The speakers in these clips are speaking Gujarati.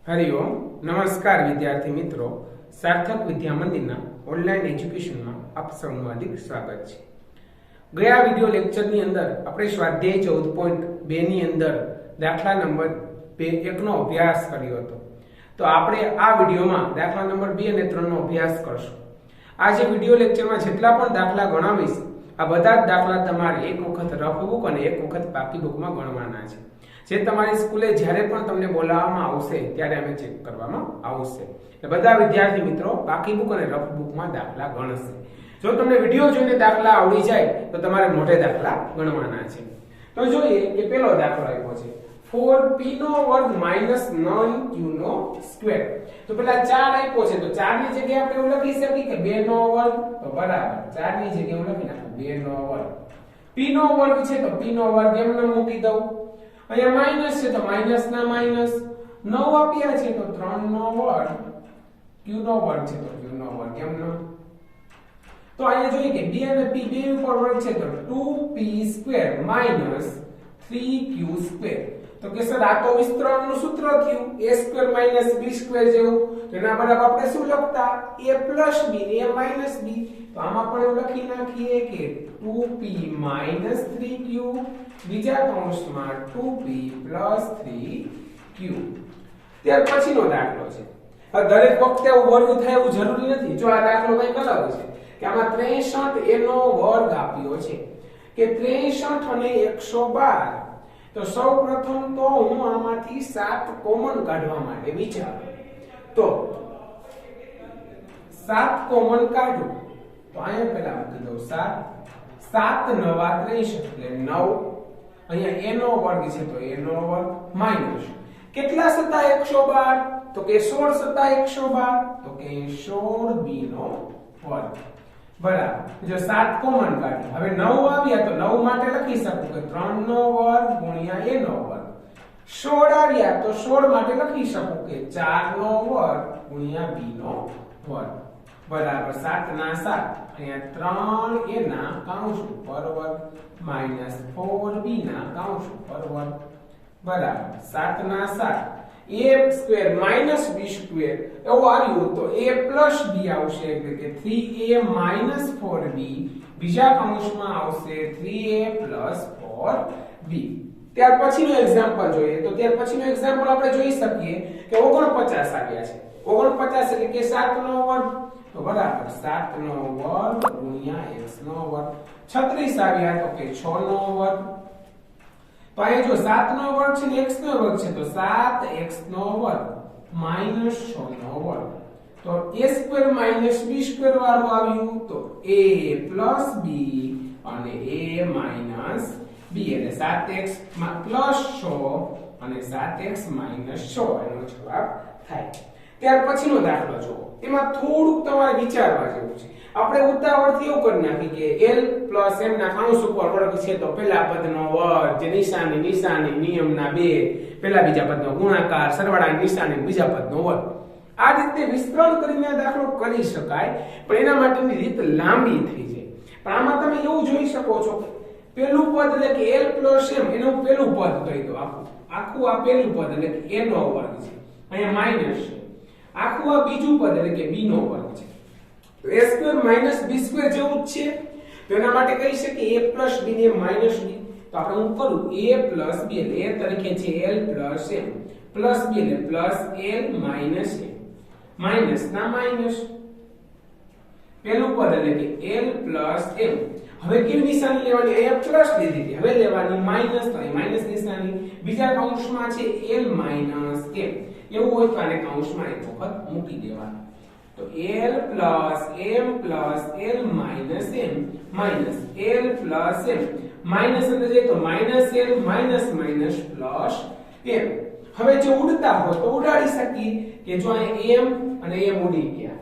हरिओम नमस्कार विद्यार्थी मित्रों सार्थक विद्या मंदिर ऑनलाइन एज्युकेशन में आप सबનું हार्दिक स्वागत है। गया विडियो लेक्चर ની અંદર આપણે સ્વાધ્યાય 14.2 ની અંદર દાખલા નંબર 1 નો અભ્યાસ કર્યો હતો। તો આપણે આ વિડિયોમાં દાખલા નંબર 2 અને 3 નો અભ્યાસ કરશું। આ જે વિડિયો લેક્ચરમાં જેટલા પણ દાખલા ગણાવીશ આ બધા જ દાખલા તમારે એક વખત રફ બુક અને એક વખત બાકી બુકમાં ગણવાના છે। જે તમારી સ્કૂલે જ્યારે પણ તમને બોલાવવામાં આવશે ત્યારે અમે ચેક કરવામાં આવશે। એટલે બધા વિદ્યાર્થી મિત્રો બાકી બુક અને રફ બુકમાં દાખલા ગણશે। જો તમને વિડિયો જોઈને દાખલા આવડી જાય તો તમારે મોટે દાખલા ગણવાના છે। તો જોઈએ કે પહેલો દાખલો આપ્યો છે 4p નો વર્ગ - 9q નો સ્ક્વેર। તો પેલા 4 આપ્યો છે તો 4 ની જગ્યાએ આપણે એવું લખી શકીએ કે 2 નો વર્ગ તો બરાબર 4 ની જગ્યાએ હું લખી નાખું 2 નો વર્ગ। p નો વર્ગ છે તો p નો વર્ગ એમને મૂકી દઉં। અહીંયા માઈનસ છે તો માઈનસ ના માઈનસ 9 આપ્યા છે તો 3 નો વર્ગ q નો વર્ગ છે તો q નો વર્ગ એમનો। તો અહીંયા જોઈએ કે b અને p બે ઉપર વર્ગ છે તો 2p square minus 3q square. તો કે સર આ તો વિસ્તરણનું સૂત્ર થયું a square minus b square જેવું। તો એના બરાબર આપણે શું લખતા a પ્લસ b ને a માઈનસ b। તો આમાં આપણે એવું લખી નાખીએ કે 2p માઈનસ 3q બીજા કૌંસમાં 2p પ્લસ 3q। ત્યાર પછીનો દાખલો છે। હવે દરેક વખતે આવું વર્ગ થાય એવું જરૂરી નથી। જો આ દાખલો કંઈક અલગ છે કે આમાં 63 a નો વર્ગ આપ્યો છે કે 63 અને 112। તો સૌપ્રથમ તો હું આમાંથી 7 કોમન કાઢવા માટે વિચારું તો 7 કોમન કાઢું તો અહીંયા પહેલા મૂકી દઉં 7 7 નવા 63 એટલે 9 અહીંયા a નો વર્ગ છે તો a નો વર્ગ માઈનસ કેટલા સતા 112 તો કે 16 સતા 112 તો કે 16 b નો વર્ગ બરાબર। જો 7 કોમન કાઢી હવે 9 આવ્યા તો 9 માટે લખી શકું કે 3 નો વર્ગ ગુણ્યા a નો વર્ગ। 16 આવ્યા તો 16 માટે લખી શકું કે 4 નો વર્ગ ગુણ્યા b નો વર્ગ બરાબર 7 ના 7 અહીંયા 3 a ના કૌંસ ઉપર વર્ગ માઈનસ 4b ના કૌંસ ઉપર વર્ગ બરાબર 7 ના 7 a square minus b square એવું આવ્યું તો a પ્લસ b આવશે એટલે કે 3a માઈનસ 4b બીજા કૌંસમાં આવશે 3a પ્લસ 4b। ત્યાર પછીનો એક્ઝામ્પલ જોઈએ તો ત્યાર પછીનો એક્ઝામ્પલ આપણે જોઈ શકીએ કે 49 આવ્યા છે 49 એટલે કે 7 નો વર્ગ તો બરાબર 7 નો વર્ગ ગુણ્યા x નો વર્ગ। 36 આવ્યા તો કે 6 નો વર્ગ तो અહીં જો 7 નો વર્ગ છે ને x નો વર્ગ છે તો 7x નો વર્ગ માઈનસ 6 નો વર્ગ। તો a square minus b square વાળું આવ્યું તો a પ્લસ b અને a માઈનસ b એટલે 7x પ્લસ 6 અને 7x માઈનસ 6 એનો જવાબ થાય। ત્યાર પછીનો દાખલો જુઓ એમાં થોડુંક તમારે વિચારવા જેવું છે। આપણે ઉતાવળથી એવું કરી નાખી કે l પ્લસ m ના કૌંસ ઉપર વર્ગ છે તો પહેલા પદનો વર્ગ જે નિશાની નિયમના બે પહેલા બીજા પદનો ગુણાકાર સરવાળાની નિશાની બીજા પદનો વર્ગ આ રીતે વિસ્તરણ કરીને દાખલો કરી શકાય પણ એના માટેની રીત લાંબી થઈ જાય। પણ આમાં તમે એવું જોઈ શકો છો કે પહેલું પદ એટલે કે l પ્લસ m એનું પહેલું પદ કહી દો આખું આ પહેલું પદ એટલે કે a નો વર્ગ છે અહીંયા માઈનસ છે આખું આ બીજું પદ એટલે કે b નો વર્ગ છે તો a square minus b square જેવું જ છે। તો એના માટે કહી શકીએ a પ્લસ b ને માઈનસ b તો આપણે હું કરું a પ્લસ b એટલે a તરીકે છે l plus m plus b એટલે plus l minus m minus ના માઈનસ પહેલું પદ એટલે કે l પ્લસ m। હવે કેવી નિશાની લેવાની અહીંયા પ્લસ લીધી હતી હવે લેવાની માઈનસ તો અહીં માઈનસ નિશાની બીજા કૌંસમાં છે l માઈનસ m એવું હોય તો આને કૌંસમાં એક વખત મૂકી દેવાનું तो l plus m plus l minus m minus l plus m minus अंदर जाए तो minus l minus minus plus m। હવે જો ઉડતા હોય તો ઉડાડી શકીએ કે જો અહીંયા m અને m ઉડી ગયા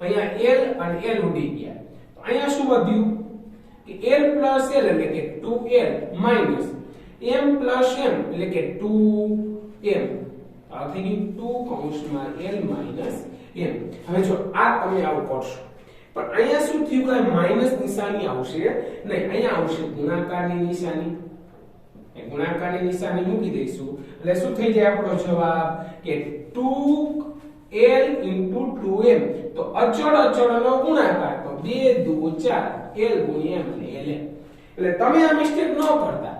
અહીંયા l અને l ઉડી ગયા તો અહીંયા શું વધ્યું કે l પ્લસ l એટલે કે 2l minus m plus m એટલે કે 2m આ થઈ ગયું 2 કૌંસમાં l માઈનસ m। હવે જો આ તમે આવું કરશો પણ અહીંયા શું થયું કે માઈનસ નિશાની આવશે નહીં અહીંયા આવશે ગુણાકારની નિશાની એ ગુણાકારની નિશાની મૂકી દઈશું એટલે શું થઈ જાય આપણો જવાબ કે 2l * 2m તો અચળનો ગુણાકાર તો 2 2 4 l ગુણ્યા m એટલે ln એટલે તમે આ મિસ્ટેક ન કરતા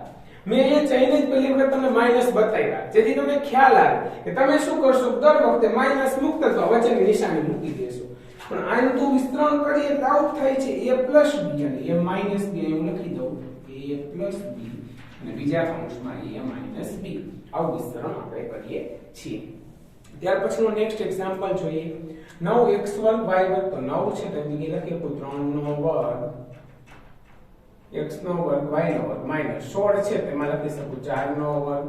મેં એ ચાઈને જ પહેલી વખત તમને માઈનસ બતાવ્યા જેથી તમને ખ્યાલ આવે કે તમે શું કરશો દર વખતે માઈનસ મૂકતા તો વચ્ચેની નિશાની મૂકી દેશો પણ આનું તો વિસ્તરણ કરીએ એટલે આઉટ થાય છે a + b અને a - b હું લખી દઉં a + b અને બીજા કૌંસમાં a - b આવું વિસ્તરણ આપણે કરીએ છીએ ત્યાર પછીનો નેક્સ્ટ એક્ઝામ્પલ જોઈએ 9x2 y2 તો 9 છે તો બીજી લખીએ તો 3 નો વર્ગ x નો વર્ગ y નો વર્ગ માઈનસ 16 છે તેમાં લખી શકું 4 નો વર્ગ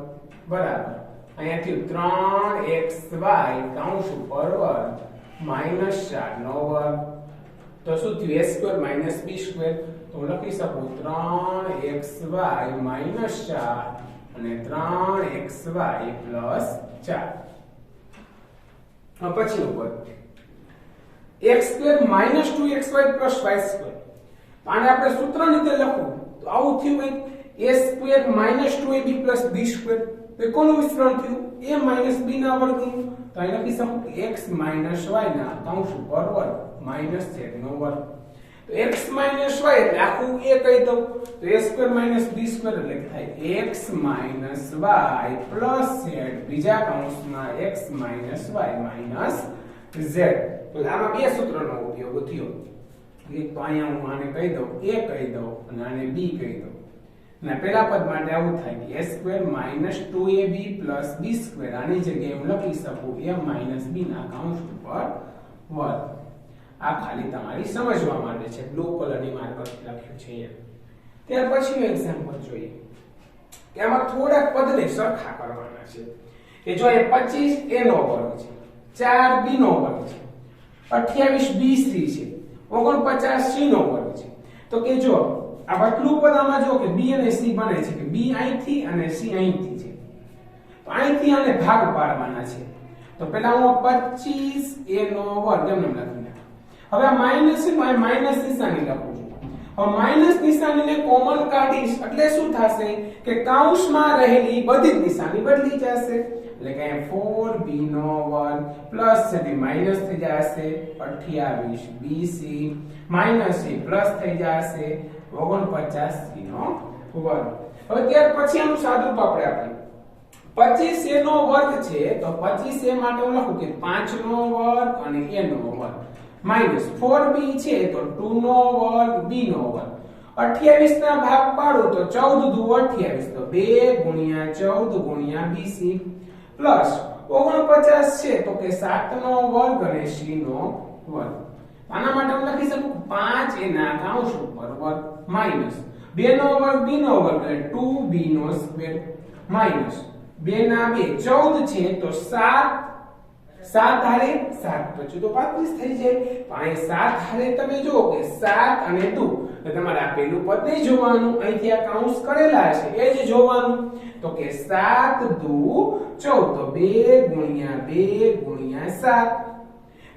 બરાબર અહીંયાથી 3xy કૌંસ ઉપર વર્ગ માઈનસ 4 નો વર્ગ તો શું થયું a² - b² તો હું લખી શકું 3xy માઈનસ 4 અને 3xy પ્લસ 4 પછી ઉપર x² - 2xy પ્લસ y² આને આપણે સૂત્ર રીતે લખવું તો આવું થયું a² - 2ab પ્લસ b² તો કોનું વિસ્તરણ થયું a - b ના વર્ગનું તો અહીં લખી શકું x - y ના કૌંસ ઉપર વર્ગ માઈનસ z નો વર્ગ તો x - y એટલે આખું a કહી દઉં તો a² - b² એટલે થાય x - y પ્લસ z બીજા કૌંસમાં x - y z તો આમાં બે સૂત્રનો ઉપયોગ થયો એક તો અહીંયા હું આને કહી દઉં a કહી દઉં અને આને b કહી દઉં અને પહેલા પદ માટે આવું થાય કે a² - 2ab પ્લસ b² આની જગ્યાએ હું લખી શકું a - b ના કૌંસ ઉપર વર્ગ આ ખાલી તમારી સમજવા માટે છે બ્લુ કલરની માર્કર લખ્યું છે ત્યાર પછીનું એક્ઝામ્પલ જોઈએ કે આમાં થોડાક પદને સરખા કરવાના છે કે જો એ 25a નો વર્ગ છે 4b નો વર્ગ છે 28b3 છે 49c નો વર્ગ છે તો કે જો આ આટલું પદ આમાં જો કે b અને c બને છે કે b અહીંથી અને c અહીંથી છે તો અહીંથી આને ભાગ પાડવાના છે તો પહેલા હું 25a નો વર્ગ એમ લખી નાખું હવે આ માઈનસ છે તો માઈનસ નિશાની લખું છું હવે માઈનસ નિશાનીને કોમન કાઢીશ એટલે શું થશે કે કૌંસમાં રહેલી બધી જ નિશાની બદલી જશે એટલે કે 4b નો વર્ગ પ્લસ છે માઈનસ થઈ જશે 28bc માઈનસ c પ્લસ થઈ જશે 49c નો વર્ગ હવે ત્યાર પછી આનું સાદું આપણે આપીએ 25a નો વર્ગ છે તો 25a માટે હું લખું કે 5 નો વર્ગ અને a નો વર્ગ માઈનસ 4b છે તો 2 નો વર્ગ b નો વર્ગ 28 ના ભાગ પાડો તો 14 દુ 28 તો 2 ગુણ્યા 14 ગુણ્યા bc પ્લસ 49 છે તો કે 7 નો વર્ગ અને c નો વર્ગ આના માટે હું લખી શકું 5 a ના કૌંસ ઉપર વર્ગ માઈનસ 2 નો વર્ગ b નો વર્ગ એટલે 2b નો સ્ક્વેર માઈનસ 2 ના 2 14 છે તો 7 હારે 7 પછી તો 35 થઈ જાય તો અહીં 7 હારે તમે જુઓ કે 7 અને 2 તો તમારે આ પહેલું પદ નહીં જોવાનું અહીંથી આ કૌંસ કરેલા છે એ જ જોવાનું તો કે 7 દુ 14 તો 2 ગુણ્યા 7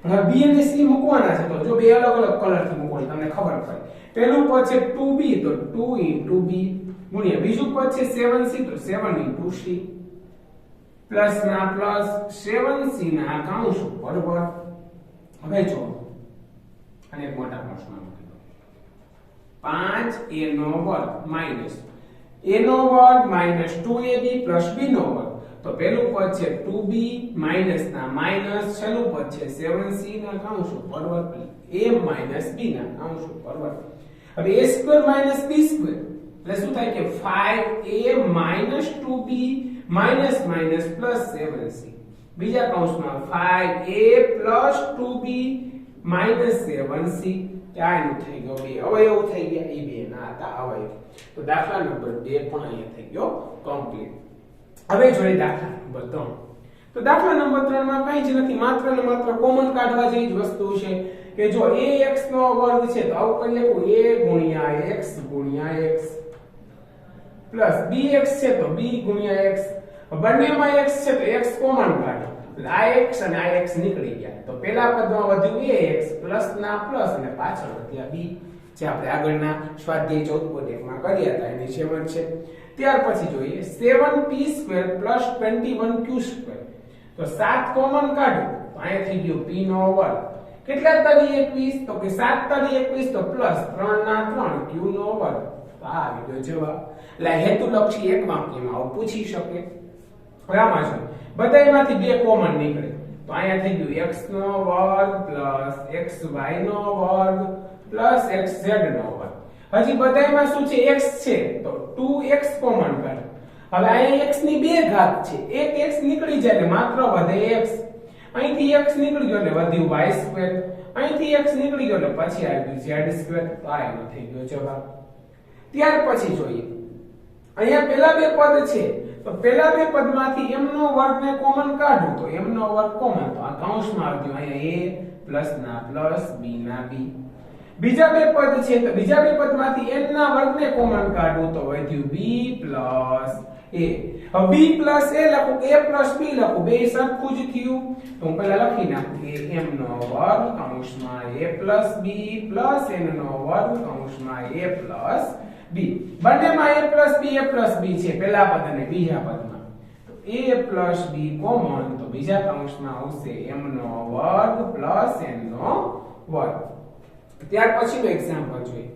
હવે b અને c મૂકવાના છે તો જો બે અલગ અલગ કલરથી મૂકો તમને ખબર પડે પહેલું પદ છે 2b તો 2 b ગુણ્યા બીજું પદ છે 7c તો 7 c પ્લસ ના પ્લસ 7c ના કૌંસ ઉપર વર્ગ હવે જો અને એક મોટા કૌંસમાં મૂકી દો 5a નો વર્ગ માઈનસ a નો વર્ગ માઈનસ 2ab પ્લસ b નો વર્ગ તો પહેલું પદ છે 2b માઈનસ ના માઈનસ છેલ્લું પદ છે 7c ના કૌંસ ઉપર વર્ગ a - b ના કૌંસ ઉપર વર્ગ હવે a² - b² એટલે શું થાય કે 5a - 2b minus minus plus 7c બીજા કૌંસમાં 5a + 2b માઈનસ 7c આનું થઈ ગયો બે અવયવ થઈ ગયા એ બે ના હતા અવયવ તો દાખલા નંબર 2 પણ અહીંયા થઈ ગયો કમ્પ્લીટ હવે જોઈએ દાખલા નંબર 3 તો દાખલા નંબર 3 માં કંઈ જ નથી માત્ર ને માત્ર કોમન કાઢવા જેવી જ વસ્તુ છે કે જો ax નો વર્ગ છે તો આવું કરી લખું a ગુણ્યા x પ્લસ bx છે તો b ગુણ્યા x બંનેમાં x છે તો x કોમન કાઢો એટલે આ x અને આ x નીકળી ગયા તો પહેલા પદમાં વધ્યું ax પ્લસ ના પ્લસ અને પાછળ વધ્યા b જે આપણે આગળના સ્વાધ્યાય 14.1 માં કર્યા હતા એની જેમ જ છે ત્યાર પછી જોઈએ 7p² + 21q². તો 7 કોમન કાઢો તો અહીંયા થઈ ગયો p નો વર્ગ. કેટલા તરી 21? તો કે 7 તરી 21 તો પ્લસ 3 ના 3 q નો વર્ગ. તો આ આવી ગયો જવાબ. એટલે હેતુલક્ષી એક વાક્યમાં આવું પૂછી શકે. હવે આમાં છે બધાયમાંથી બે કોમન નીકળે તો અહીંયા થઈ ગયું x નો વર્ગ + xy નો વર્ગ + xz નો વર્ગ. હજી બધાયમાં શું છે x છે તો 2x કોમન કાઢો. હવે અહીંયા x ની બે ઘાત છે, એક x નીકળી જાય એટલે માત્ર વધે x. અહીંથી x નીકળી ગયો એટલે વધ્યું y², અહીંથી x નીકળી ગયો એટલે પછી આવ્યું z². તો આ એનો થઈ ગયો જવાબ. ત્યાર પછી જોઈએ અહીંયા પેલા બે પદ છે તો પેલા બે પદમાંથી m નો વર્ગ ને કોમન કાઢું તો m નો વર્ગ કોમન તો આ કૌંસમાં આવ્યું અહીંયા a પ્લસ ના પ્લસ b ના b. બીજા બે પદ છે તો બીજા બે પદમાંથી n ના વર્ગ ને કોમન કાઢું તો વધ્યું b પ્લસ a. હવે b પ્લસ a લખું કે a પ્લસ b લખું બે સરખું જ થયું તો હું પહેલા લખી નાખું કે m નો વર્ગ કૌંસમાં a plus b plus n નો વર્ગ કૌંસમાં a પ્લસ b. બંનેમાં a પ્લસ b છે પહેલા પદ અને બીજા પદમાં તો a પ્લસ b કોમન તો બીજા કૌંસમાં આવશે m નો વર્ગ પ્લસ n નો વર્ગ. ત્યાર પછીનું એક્ઝામ્પલ જોઈએ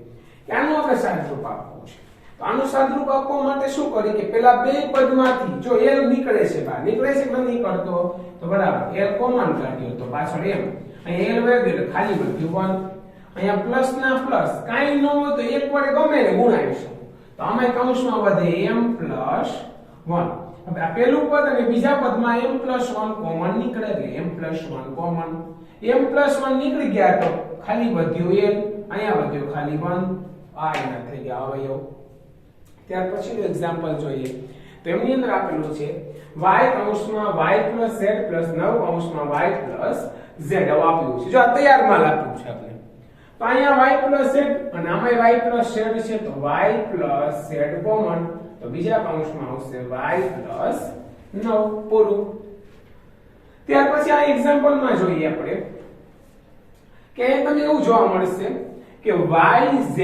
કે આનું આપણે સાદુરૂપ આપવું છે. તો આનું સાદુરૂપ આપવા માટે શું કરી કે પેલા બે પદમાંથી જો l નીકળે છે બહાર નીકળે છે કે નહીં નીકળતો તો બરાબર l કોમન કાઢ્યો તો પાછળ m અહીં l વહી ગયો એટલે ખાલી વધ્યું 1. અહીંયા પ્લસ ના પ્લસ કાઈ ન હોય તો એક વડે ગમે ને ગુણાવીશું તો આમાં કૌંસમાં વધે m + 1. હવે આ પહેલું પદ અને બીજા પદમાં m + 1 કોમન નીકળે એટલે m + 1 કોમન. m + 1 નીકળી ગયા તો ખાલી વધ્યું l, અહીંયા વધ્યો ખાલી 1. આ એના થઈ ગયા અવયવ. ત્યાર પછીનું એક્ઝામ્પલ જોઈએ તો એની અંદર આપેલું છે y કૌંસમાં y + z + 9 કૌંસમાં y + z આપ્યું છે. જો આ તૈયાર માલ આપ્યું છે આપણે તો અહીંયા y + z અને આમાં y + z છે તો y + z કોમન તો બીજા કૌંસમાં આવશે y + 9 પૂરું. ત્યાર પછી આ એક્ઝામ્પલમાં જોઈએ આપણે કે તમને એવું જોવા મળશે કે yz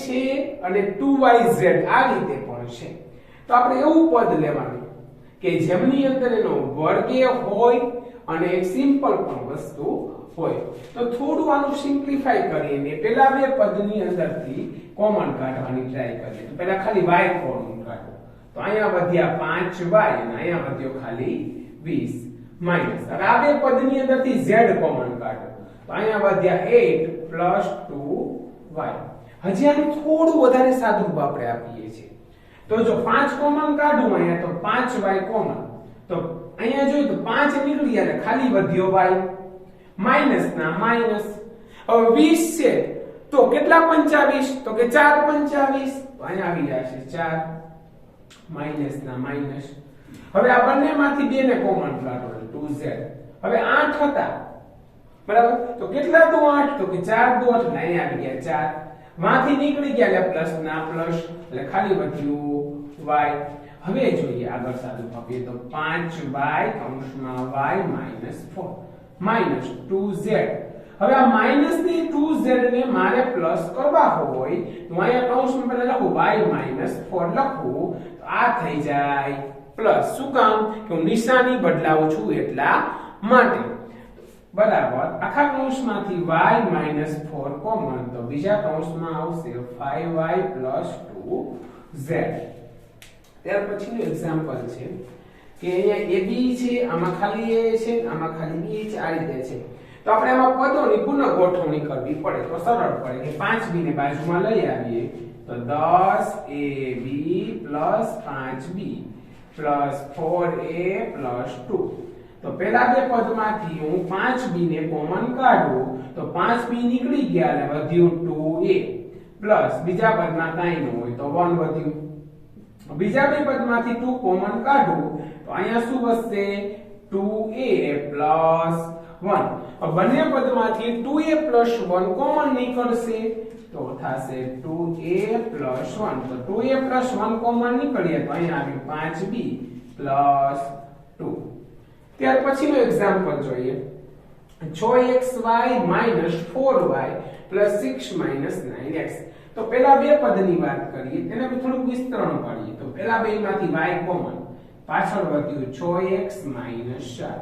છે અને 2yz આ રીતે પણ છે. તો આપણે એવું પદ લેવાનું કે જેમની અંદર એનો વર્ગ હોય અને એક સિમ્પલ પણ વસ્તુ હોય. તો થોડું આનું સિમ્પ્લિફાઈ કરીને પેલા બે પદની અંદરથી કોમન કાઢવાની ટ્રાય કરીએ. તો પહેલા ખાલી y કોમન કાઢો તો અહીંયા વધ્યા 5y અને અહીંયા વધ્યો ખાલી 20 માઈનસ. હવે આ બે પદની અંદરથી z કોમન કાઢો તો અહીંયા વધ્યા 8 + 2y. હજી આનું થોડું વધારે સાદુરૂપ આપણે આપીએ છીએ. તો જો 5 કોમન કાઢું અહીંયા તો 5y કોમન તો અહીંયા જોઈએ તો 5 નીકળી ગયા એટલે ખાલી વધ્યો y માઈનસ ના માઈનસ. હવે 20 છે તો કેટલા 25 તો કે 4 25 તો અહીંયા આવી જશે 4 માઈનસ ના માઈનસ. હવે આ બંનેમાંથી બે ને કોમન કાઢો 2z. હવે 8 હતા બરાબર તો કેટલા તો 8 તો કે 4 2 8 અહીંયા આવી ગયા 4 માંથી નીકળી ગયા એટલે પ્લસ ના પ્લસ એટલે ખાલી વધ્યું y. હવે જોઈએ આગળ સાદું આપીએ તો 5y કૌંસમાં y - 4 માઈનસ 2z. હવે આ માઈનસ ની 2z ને મારે પ્લસ કરવા હોય તો અહીંયા કૌંસમાં પહેલા લખું y - 4 લખું તો આ થઈ જાય પ્લસ. શું કામ કે હું નિશાની બદલાવું છું એટલા માટે. બરાબર આખા કૌંસમાંથી y - 4 કોમન તો બીજા કૌંસમાં આવશે 5y + 2z. ત્યાર પછીનું એક્ઝામ્પલ છે કે અહીંયા ab છે આમાં ખાલી a છે આમાં ખાલી b છે આ રીતે છે. તો આપણે આમાં પદોની પુનઃ ગોઠવણી કરવી પડે તો સરળ પડે કે 5b ને બાજુમાં લઈ આવીએ તો 10ab + 5b + 4a + 2. તો પેલા બે પદમાંથી હું 5b ને કોમન કાઢું તો 5b નીકળી ગયા એટલે વધ્યું 2a પ્લસ બીજા પદમાં કાંઈ ન હોય તો 1 વધ્યું. બીજા બે પદમાંથી 2 કોમન કાઢું તો અહીંયા શું વધશે 2a + 1. બંને પદમાંથી 2a + 1 કોમન નીકળશે તો થશે 2a + 1. તો 2a + 1 કોમન નીકળીએ તો અહીંયા આવ્યું 5b + 2. ત્યાર પછીનો એક્ઝામ્પલ જોઈએ 6xy - 4y + 6 - 9x. તો પેલા બે પદની વાત કરીએ તેને બી થોડું વિસ્તરણ પાડીએ તો પેલા બેમાંથી y કોમન પાછળ વધ્યું 6x - 4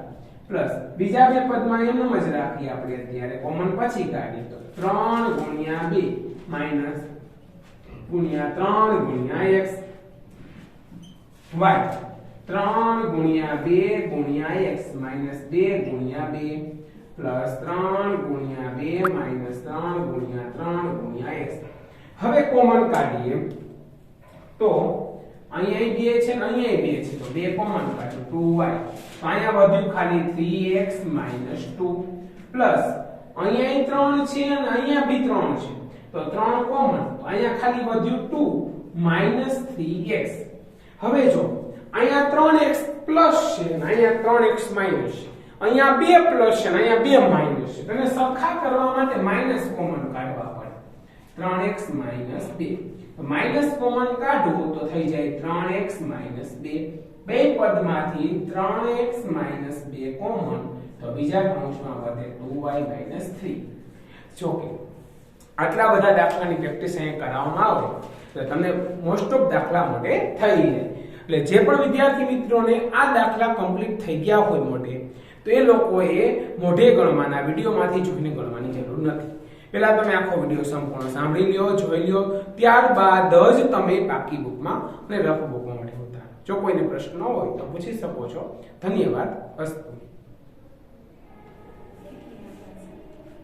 પ્લસ બીજા બે પદમાં એમ જ રાખીએ આપણે અત્યારે કોમન પછી કાઢીએ તો 3 * 2 માઈનસ ગુણ્યા 3 ગુણ્યા x y 3 ગુણ્યા 2 ગુણ્યા x માઈનસ 2 ગુણ્યા 2 પ્લસ 3 ગુણ્યા 2 માઈનસ 3 ગુણ્યા 3 ગુણ્યા x હવે કોમન કાઢીએ તો અહીંયા 2 છે ને અહીંયા 2 છે તો 2 કોમન કાઢો 2y તો અહીંયા વધ્યું ખાલી 3x - 2 પ્લસ અહીંયા 3 છે અને અહીંયા બી 3 છે તો 3 કોમન તો અહીંયા ખાલી વધ્યું 2 - 3x હવે જો અહીંયા 3x પ્લસ છે અને અહીંયા 3x માઈનસ છે અહીંયા 2 પ્લસ છે અને અહીંયા 2 માઈનસ છે તેને સરખા કરવા માટે માઈનસ કોમન કાઢવા પડે 3x - 2 તો માઈનસ કોમન કાઢવું તો થઈ જાય 3x - 2 બે પદમાંથી 3x - 2 કોમન તો બીજા કૌંસમાં વધે 2y - 3 જો કે આટલા બધા દાખલાની પ્રેક્ટિસ અહીંયા કરાવવામાં આવે તો તમને મોસ્ટ ઓફ દાખલા માટે થઈ જાય એટલે જે પણ વિદ્યાર્થી મિત્રોને આ દાખલા કમ્પ્લીટ થઈ ગયા હોય મોઢે તો એ લોકોએ મોઢે ગણવાના વિડીયોમાંથી જોઈને ગણવાની જરૂર નથી પહેલા તમે આખો વિડીયો સંપૂર્ણ સાંભળી લ્યો જોઈ લ્યો ત્યારબાદ જ તમે બાકી બુકમાં અને રફ બુકમાં માટે ઉતારો જો કોઈને પ્રશ્ન હોય તો પૂછી શકો છો ધન્યવાદ અસ્તુ